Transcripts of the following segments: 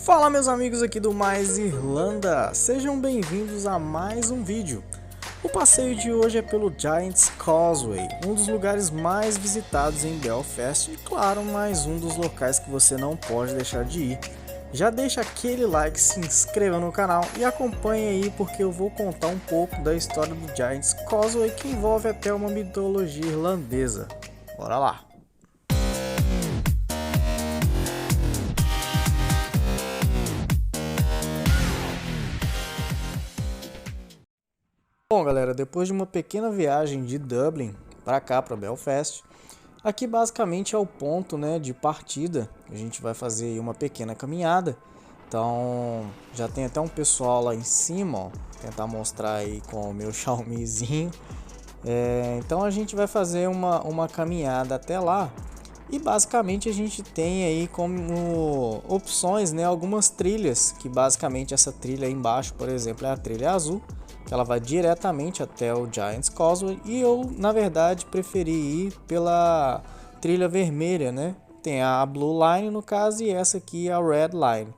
Fala meus amigos aqui do Mais Irlanda, sejam bem-vindos a mais um vídeo. O passeio de hoje é pelo Giant's Causeway, um dos lugares mais visitados em Belfast e claro, mais um dos locais que você não pode deixar de ir. Já deixa aquele like, se inscreva no canal e acompanhe aí porque eu vou contar um pouco da história do Giant's Causeway que envolve até uma mitologia irlandesa. Bora lá! Bom galera, depois de uma pequena viagem de Dublin para cá, para Belfast, aqui basicamente é o ponto, né, de partida. A gente vai fazer aí uma pequena caminhada. Então já tem até um pessoal lá em cima, ó, tentar mostrar aí com o meu Xiaomizinho. Então a gente vai fazer uma caminhada até lá. E basicamente a gente tem aí como opções, né, algumas trilhas, que basicamente essa trilha aí embaixo, por exemplo, é a trilha azul, que ela vai diretamente até o Giant's Causeway, e eu na verdade preferi ir pela trilha vermelha, né? Tem a Blue Line no caso e essa aqui é a Red Line.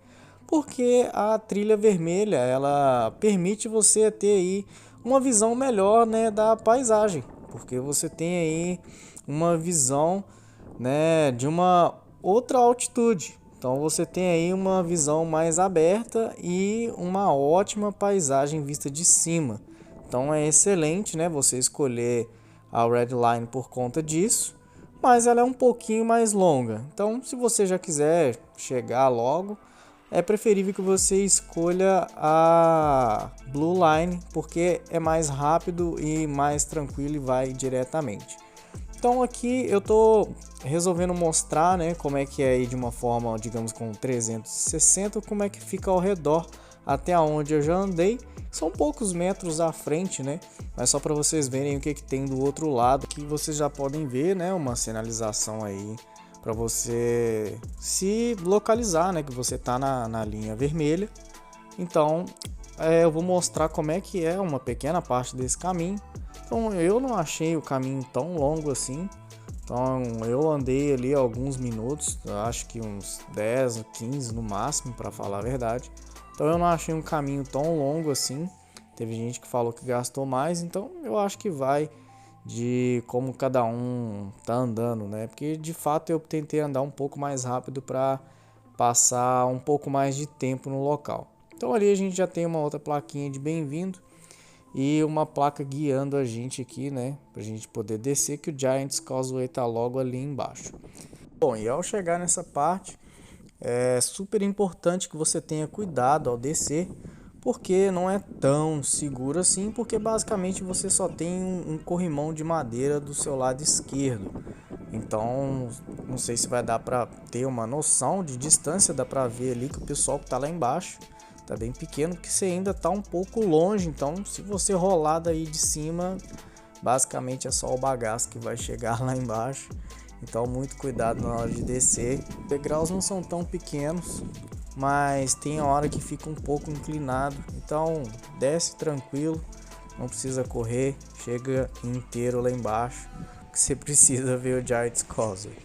Porque a trilha vermelha, ela permite você ter aí uma visão melhor, né, da paisagem, porque você tem aí uma visão, né, de uma outra altitude. Então você tem aí uma visão mais aberta e uma ótima paisagem vista de cima. Então é excelente, né, você escolher a Red Line por conta disso, mas ela é um pouquinho mais longa. Então se você já quiser chegar logo, é preferível que você escolha a Blue Line, porque é mais rápido e mais tranquilo e vai diretamente. Então aqui eu tô resolvendo mostrar, né, como é que é aí de uma forma, digamos, com 360, como é que fica ao redor até onde eu já andei. São poucos metros à frente, né, mas só para vocês verem o que tem do outro lado, que vocês já podem ver, né, uma sinalização aí para você se localizar, né, que você tá na linha vermelha. Então eu vou mostrar como é que é uma pequena parte desse caminho. Então eu não achei o caminho tão longo assim. Então eu andei ali alguns minutos, acho que uns 10, 15 no máximo, para falar a verdade. Então eu não achei um caminho tão longo assim. Teve gente que falou que gastou mais, então eu acho que vai de como cada um tá andando, né? Porque de fato eu tentei andar um pouco mais rápido para passar um pouco mais de tempo no local. Então ali a gente já tem uma outra plaquinha de bem-vindo e uma placa guiando a gente aqui, né, pra gente poder descer, que o Giant's Causeway tá logo ali embaixo. Bom, e ao chegar nessa parte, é super importante que você tenha cuidado ao descer, porque não é tão seguro assim, porque basicamente você só tem um corrimão de madeira do seu lado esquerdo. Então, não sei se vai dar para ter uma noção de distância, dá para ver ali que o pessoal que tá lá embaixo tá bem pequeno, que você ainda tá um pouco longe. Então se você rolar daí de cima, basicamente é só o bagaço que vai chegar lá embaixo. Então muito cuidado na hora de descer. Os degraus não são tão pequenos, mas tem a hora que fica um pouco inclinado. Então desce tranquilo, não precisa correr, chega inteiro lá embaixo, que você precisa ver o Giant's Causeway.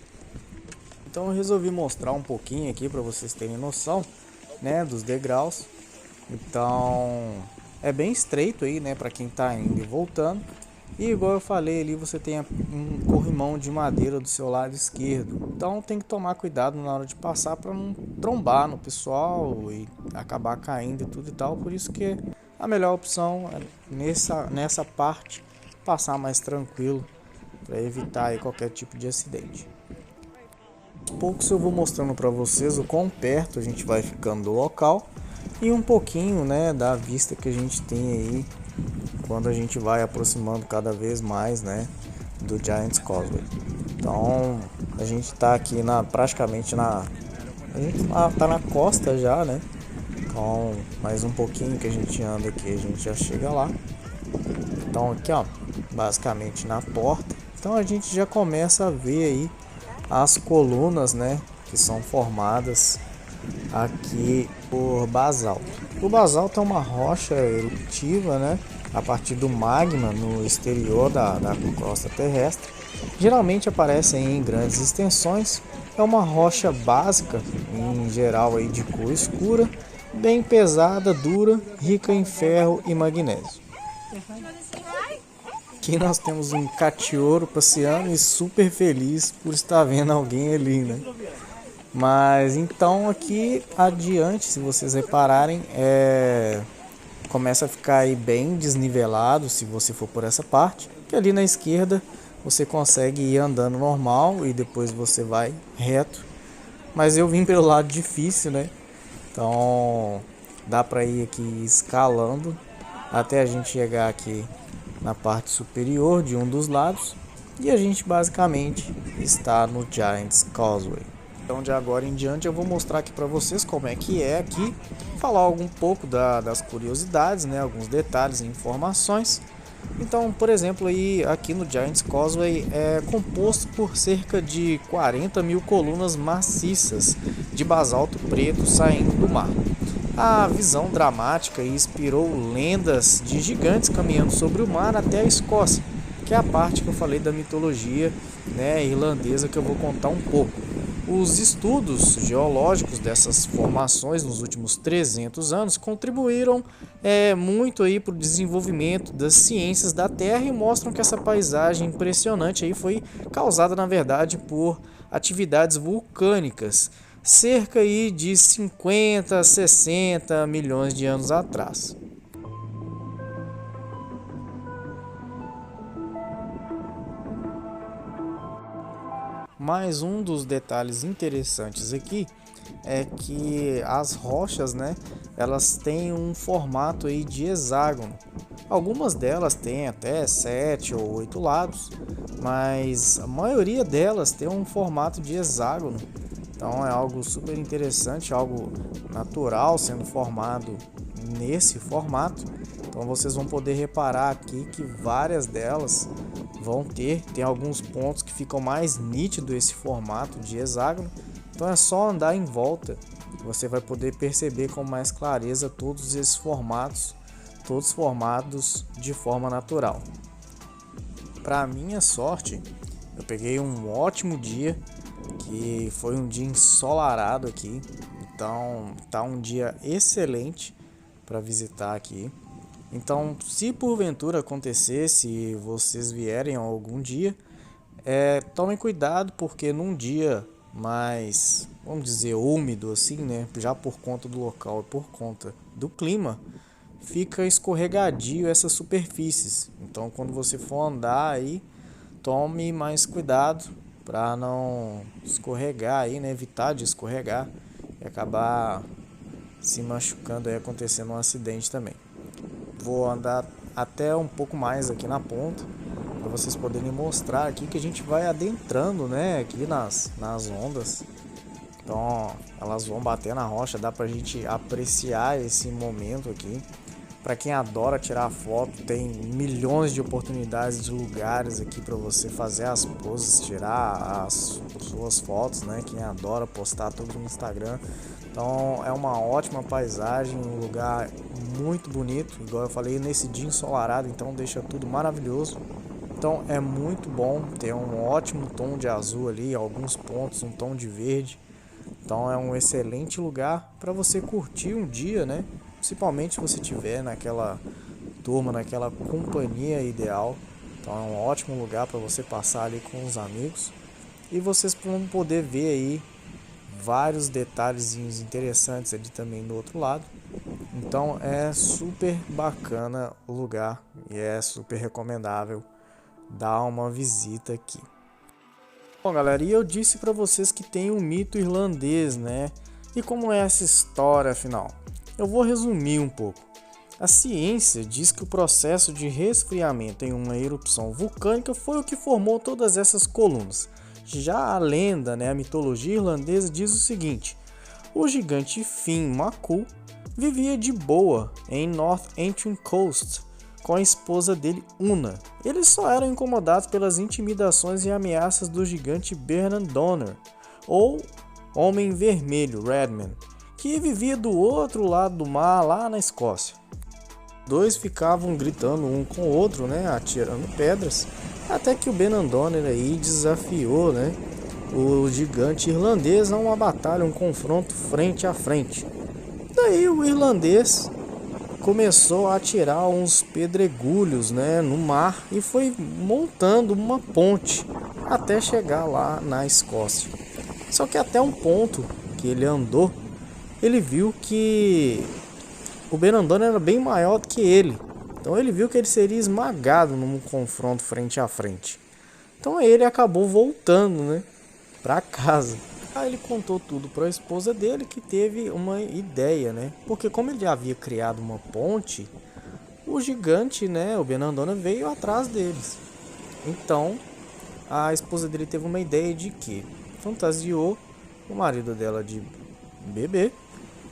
Então eu resolvi mostrar um pouquinho aqui para vocês terem noção, né, dos degraus. Então é bem estreito aí, né, para quem tá indo e voltando. E igual eu falei ali, você tem um corrimão de madeira do seu lado esquerdo. Então tem que tomar cuidado na hora de passar para não trombar no pessoal e acabar caindo e tudo e tal. Por isso que a melhor opção é nessa parte passar mais tranquilo, para evitar aí qualquer tipo de acidente. Aos poucos eu vou mostrando para vocês o quão perto a gente vai ficando do local e um pouquinho, né, da vista que a gente tem aí quando a gente vai aproximando cada vez mais, né, do Giant's Causeway. Então a gente tá aqui praticamente a gente tá na costa já, né? Então mais um pouquinho que a gente anda aqui a gente já chega lá. Então aqui, ó, basicamente na porta. Então a gente já começa a ver aí as colunas, né, que são formadas aqui por basalto. O basalto é uma rocha eruptiva, né, a partir do magma no exterior da crosta terrestre. Geralmente aparecem em grandes extensões. É uma rocha básica, em geral aí de cor escura, bem pesada, dura, rica em ferro e magnésio. Aqui nós temos um catioro passeando e super feliz por estar vendo alguém ali, né? Mas então aqui adiante, se vocês repararem, começa a ficar aí bem desnivelado se você for por essa parte. E ali na esquerda você consegue ir andando normal e depois você vai reto. Mas eu vim pelo lado difícil, né? Então dá para ir aqui escalando até a gente chegar aqui na parte superior de um dos lados. E a gente basicamente está no Giant's Causeway. Então de agora em diante eu vou mostrar aqui para vocês como é que é aqui, falar um pouco das curiosidades, né, alguns detalhes e informações. Então, por exemplo, aí aqui no Giant's Causeway é composto por cerca de 40 mil colunas maciças de basalto preto saindo do mar. A visão dramática inspirou lendas de gigantes caminhando sobre o mar até a Escócia, que é a parte que eu falei da mitologia, né, irlandesa, que eu vou contar um pouco. Os estudos geológicos dessas formações nos últimos 300 anos contribuíram muito para o desenvolvimento das ciências da Terra e mostram que essa paisagem impressionante aí foi causada, na verdade, por atividades vulcânicas, cerca aí de 50 a 60 milhões de anos atrás. Mais um dos detalhes interessantes aqui é que as rochas, né, elas têm um formato aí de hexágono. Algumas delas têm até 7 ou 8 lados, mas a maioria delas tem um formato de hexágono. Então é algo super interessante, algo natural sendo formado nesse formato. Então vocês vão poder reparar aqui que várias delas tem alguns pontos que ficam mais nítido esse formato de hexágono. Então é só andar em volta, você vai poder perceber com mais clareza todos esses formatos, todos formados de forma natural. Para minha sorte, eu peguei um ótimo dia, que foi um dia ensolarado aqui. Então tá um dia excelente para visitar aqui. Então, se porventura acontecesse e vocês vierem algum dia, tomem cuidado, porque num dia mais, vamos dizer, úmido assim, né, já por conta do local e por conta do clima, fica escorregadio essas superfícies. Então, quando você for andar aí, tome mais cuidado para não escorregar aí, né, evitar de escorregar e acabar se machucando e acontecendo um acidente também. Vou andar até um pouco mais aqui na ponta para vocês poderem mostrar aqui que a gente vai adentrando, né, aqui nas ondas. Então elas vão bater na rocha, dá pra gente apreciar esse momento aqui. Para quem adora tirar foto, tem milhões de oportunidades de lugares aqui para você fazer as poses, tirar as suas fotos, né? Quem adora postar tudo no Instagram. Então é uma ótima paisagem, um lugar muito bonito, igual eu falei, nesse dia ensolarado, então deixa tudo maravilhoso. Então é muito bom, tem um ótimo tom de azul ali, alguns pontos, um tom de verde. Então é um excelente lugar para você curtir um dia, né? Principalmente se você estiver naquela turma, naquela companhia ideal. Então é um ótimo lugar para você passar ali com os amigos. E vocês vão poder ver aí vários detalhes interessantes ali também do outro lado. Então é super bacana o lugar e é super recomendável dar uma visita aqui. Bom, galera, e eu disse para vocês que tem um mito irlandês, né? E como é essa história afinal? Eu vou resumir um pouco. A ciência diz que o processo de resfriamento em uma erupção vulcânica foi o que formou todas essas colunas. Já a lenda, né, a mitologia irlandesa diz o seguinte: o gigante Finn McCool vivia de boa em North Antrim Coast com a esposa dele, Una. Eles só eram incomodados pelas intimidações e ameaças do gigante Bernard Donner, ou Homem Vermelho, Redman, que vivia do outro lado do mar, lá na Escócia. Dois ficavam gritando um com o outro, né, atirando pedras, Até que o Benandonner aí desafiou, né, o gigante irlandês a uma batalha, um confronto frente a frente. Daí o irlandês começou a atirar uns pedregulhos, né, no mar e foi montando uma ponte até chegar lá na Escócia. Só que até um ponto que ele andou, ele viu que o Benandonner era bem maior do que ele. Então ele viu que ele seria esmagado num confronto frente a frente. Então ele acabou voltando, né, para casa. Aí ele contou tudo para a esposa dele, que teve uma ideia, né? Porque como ele havia criado uma ponte, o gigante, né, o Benandonner, veio atrás deles. Então a esposa dele teve uma ideia de que fantasiou o marido dela de bebê,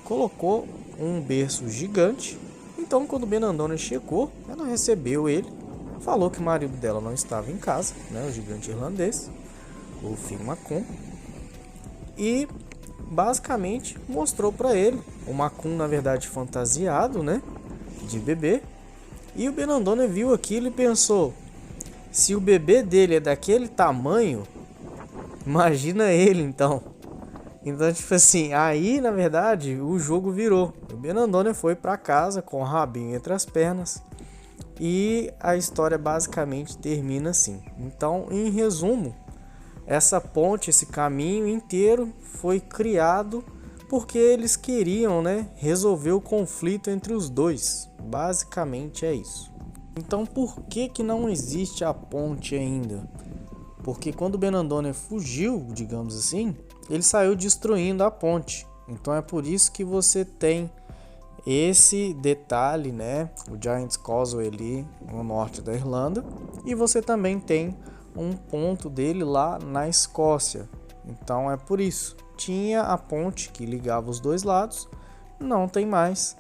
colocou um berço gigante. Então quando o Benandonner chegou, ela recebeu ele, falou que o marido dela não estava em casa, né, o gigante irlandês, o Finn Macon, e basicamente mostrou para ele o Macon, na verdade fantasiado, né, de bebê. E o Benandonner viu aquilo e pensou: se o bebê dele é daquele tamanho, imagina ele então. Então, tipo assim, aí na verdade o jogo virou. O Benandonner foi para casa com o rabinho entre as pernas e a história basicamente termina assim. Então, em resumo, essa ponte, esse caminho inteiro foi criado porque eles queriam, né, resolver o conflito entre os dois. Basicamente é isso. Então por que não existe a ponte ainda? Porque quando o Benandonner fugiu, digamos assim, ele saiu destruindo a ponte. Então é por isso que você tem esse detalhe, né, o Giant's Causeway ali no norte da Irlanda, e você também tem um ponto dele lá na Escócia. Então é por isso. Tinha a ponte que ligava os dois lados, não tem mais,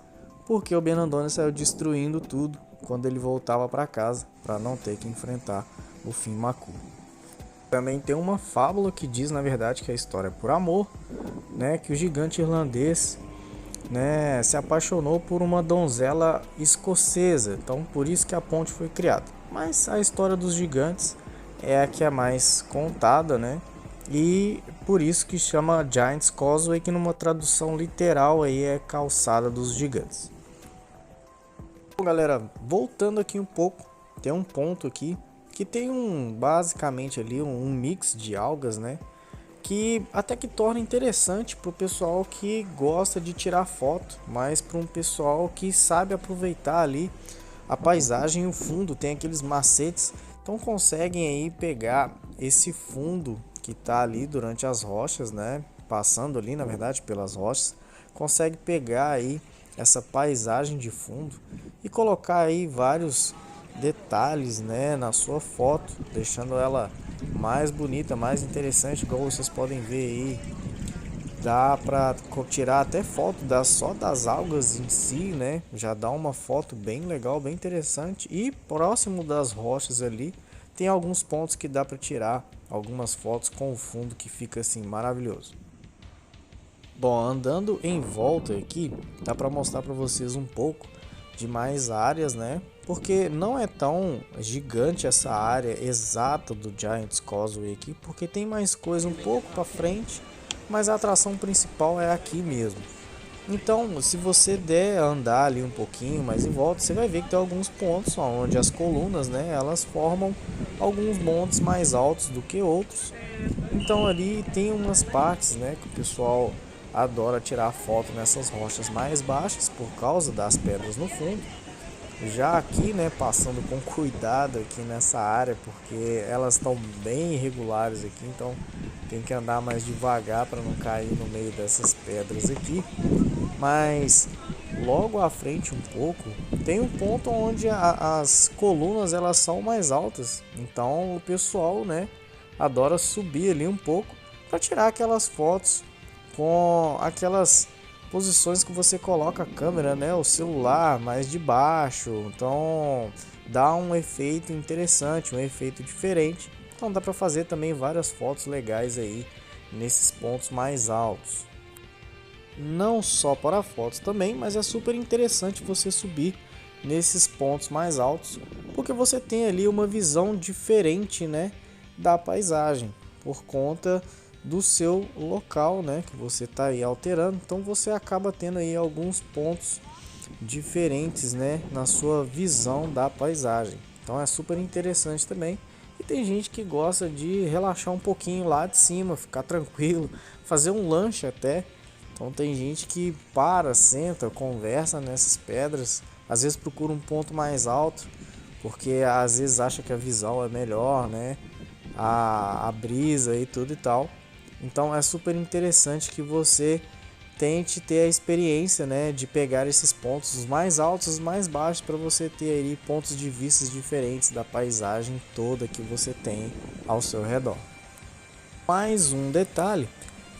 porque o Benandonner saiu destruindo tudo quando ele voltava para casa, para não ter que enfrentar o Finn Macon. Também tem uma fábula que diz, na verdade, que a história é por amor, né, que o gigante irlandês, né, se apaixonou por uma donzela escocesa. Então por isso que a ponte foi criada. Mas a história dos gigantes é a que é mais contada, né? E por isso que chama Giant's Causeway, que numa tradução literal aí é calçada dos gigantes. Bom, galera, voltando aqui um pouco, tem um ponto aqui que tem basicamente ali um mix de algas, né? Que até que torna interessante para o pessoal que gosta de tirar foto, mas para um pessoal que sabe aproveitar ali a paisagem e o fundo, tem aqueles macetes. Então conseguem aí pegar esse fundo que está ali durante as rochas, né? Passando ali, na verdade, pelas rochas, consegue pegar aí essa paisagem de fundo e colocar aí vários detalhes, né, na sua foto, deixando ela mais bonita, mais interessante, igual vocês podem ver aí. Dá para tirar até foto só das algas em si, né? Já dá uma foto bem legal, bem interessante. E próximo das rochas ali tem alguns pontos que dá para tirar algumas fotos com o fundo que fica assim maravilhoso. Bom, andando em volta aqui, dá para mostrar para vocês um pouco de mais áreas, né? Porque não é tão gigante essa área exata do Giant's Causeway aqui, porque tem mais coisa um pouco para frente, mas a atração principal é aqui mesmo. Então, se você der andar ali um pouquinho mais em volta, você vai ver que tem alguns pontos onde as colunas, né, elas formam alguns montes mais altos do que outros. Então ali tem umas partes, né, que o pessoal adora tirar foto nessas rochas mais baixas por causa das pedras no fundo. Já aqui, né, passando com cuidado aqui nessa área, porque elas estão bem irregulares aqui, então tem que andar mais devagar para não cair no meio dessas pedras aqui. Mas logo à frente um pouco tem um ponto onde as colunas elas são mais altas, então o pessoal, né, adora subir ali um pouco para tirar aquelas fotos com aquelas posições que você coloca a câmera, né, o celular mais de baixo. Então dá um efeito interessante, um efeito diferente. Então dá para fazer também várias fotos legais aí nesses pontos mais altos. Não só para fotos também, mas é super interessante você subir nesses pontos mais altos, porque você tem ali uma visão diferente, né, da paisagem, por conta do seu local, né, que você está aí alterando. Então você acaba tendo aí alguns pontos diferentes, né, na sua visão da paisagem. Então é super interessante também. E tem gente que gosta de relaxar um pouquinho lá de cima, ficar tranquilo, fazer um lanche até. Então tem gente que para, senta, conversa nessas pedras, às vezes procura um ponto mais alto, porque às vezes acha que a visão é melhor, né? A brisa e tudo e tal. Então é super interessante que você tente ter a experiência, né, de pegar esses pontos, os mais altos, os mais baixos, para você ter aí pontos de vista diferentes da paisagem toda que você tem ao seu redor. Mais um detalhe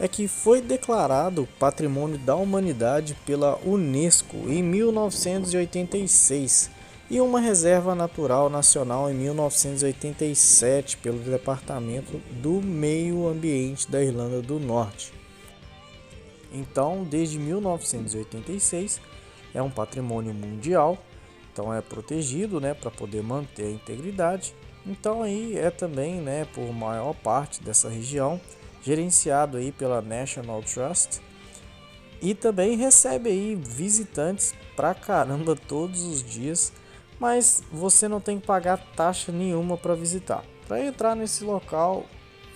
é que foi declarado Patrimônio da Humanidade pela Unesco em 1986 e uma Reserva Natural Nacional em 1987 pelo Departamento do Meio Ambiente da Irlanda do Norte. Então, desde 1986 é um patrimônio mundial, então é protegido, né, para poder manter a integridade. Então aí é também, né, por maior parte dessa região, gerenciado aí pela National Trust, e também recebe aí visitantes pra caramba todos os dias, mas você não tem que pagar taxa nenhuma para visitar. Para entrar nesse local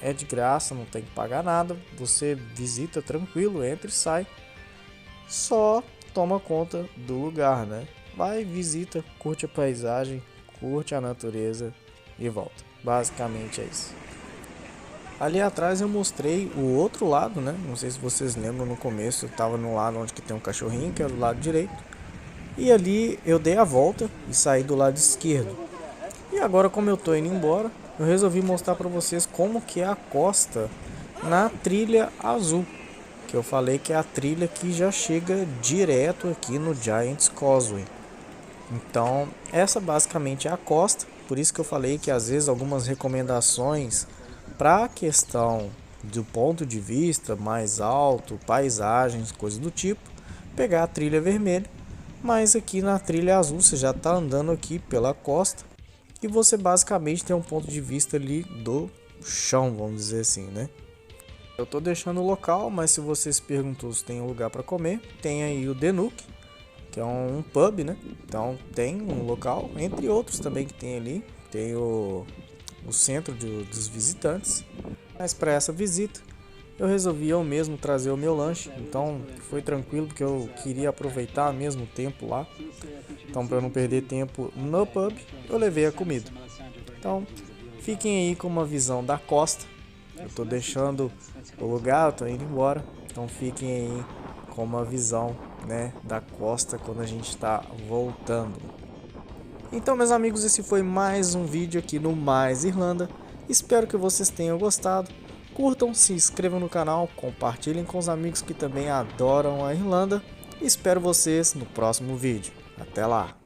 é de graça, não tem que pagar nada, você visita tranquilo, entra e sai, só toma conta do lugar, né? Vai, visita, curte a paisagem, curte a natureza e volta. Basicamente é isso. Ali atrás eu mostrei o outro lado, né? Não sei se vocês lembram, no começo eu estava no lado onde que tem um cachorrinho, que é do lado direito, e ali eu dei a volta e saí do lado esquerdo. E agora, como eu tô indo embora, eu resolvi mostrar para vocês como que é a costa na trilha azul, que eu falei que é a trilha que já chega direto aqui no Giant's Causeway. Então essa basicamente é a costa, por isso que eu falei que às vezes algumas recomendações para a questão do ponto de vista mais alto, paisagens, coisas do tipo, pegar a trilha vermelha, mas aqui na trilha azul você já está andando aqui pela costa e você basicamente tem um ponto de vista ali do chão, vamos dizer assim, né? Eu tô deixando o local, mas se você se perguntou se tem um lugar para comer, tem aí o The Nook, que é um pub, né? Então tem um local, entre outros também que tem ali, tem o centro dos visitantes. Mas para essa visita eu resolvi eu mesmo trazer o meu lanche, então foi tranquilo porque eu queria aproveitar ao mesmo tempo lá. Então, para não perder tempo no pub, eu levei a comida. Então fiquem aí com uma visão da costa. Eu tô deixando o lugar, eu tô indo embora, então fiquem aí com uma visão, né, da costa quando a gente está voltando. Então, meus amigos, esse foi mais um vídeo aqui no Mais Irlanda. Espero que vocês tenham gostado. Curtam, se inscrevam no canal, compartilhem com os amigos que também adoram a Irlanda. Espero vocês no próximo vídeo. Até lá!